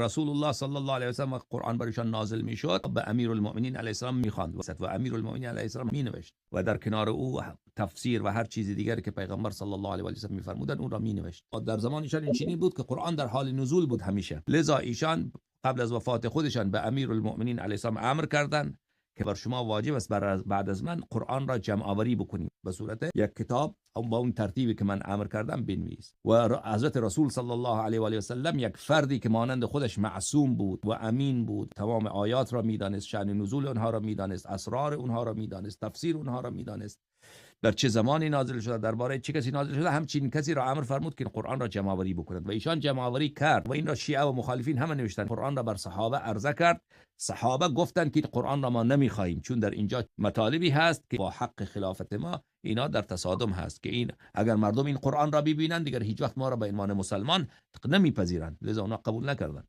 رسول الله صلی الله علیه و سلم قرآن برایشان نازل میشد، به امیرالمؤمنین علیه السلام میخواند و امیرالمؤمنین علیه السلام مینوشت و در کنار او تفسیر و هر چیز دیگری که پیغمبر صلی الله علیه و سلم میفرمودند اون را مینوشت. در زمان ایشان این چنین بود که قرآن در حال نزول بود همیشه، لذا ایشان قبل از وفات خودشان به امیرالمؤمنین علیه السلام امر کردند که بر شما واجب است بعد از من قرآن را جمع آوری بکنید، به صورت یک کتاب او با اون ترتیبی که من امر کردم بنویس. و حضرت رسول صلی الله علیه و آله و سلم یک فردی که مانند خودش معصوم بود و امین بود، تمام آیات را میدانست، شأن نزول اونها را میدانست، اسرار اونها را میدانست، تفسیر اونها را میدانست، در چه زمانی نازل شده، درباره چه کسی نازل شده، همچین کسی را امر فرمود که قرآن را جمع آوری بکند و ایشان جمع آوری کرد و این را شیعه و مخالفین همه نوشتن. قرآن را بر صحابه عرضه کرد، صحابه گفتند که قرآن را ما نمیخواهیم، چون در اینجا مطالبی هست که با حق خلافت ما اینا در تصادم هست که این اگر مردم این قرآن را ببینند دیگر هیچ وقت ما را به عنوان مسلمان نمیپذیرند، لذا اونا قبول نکردند.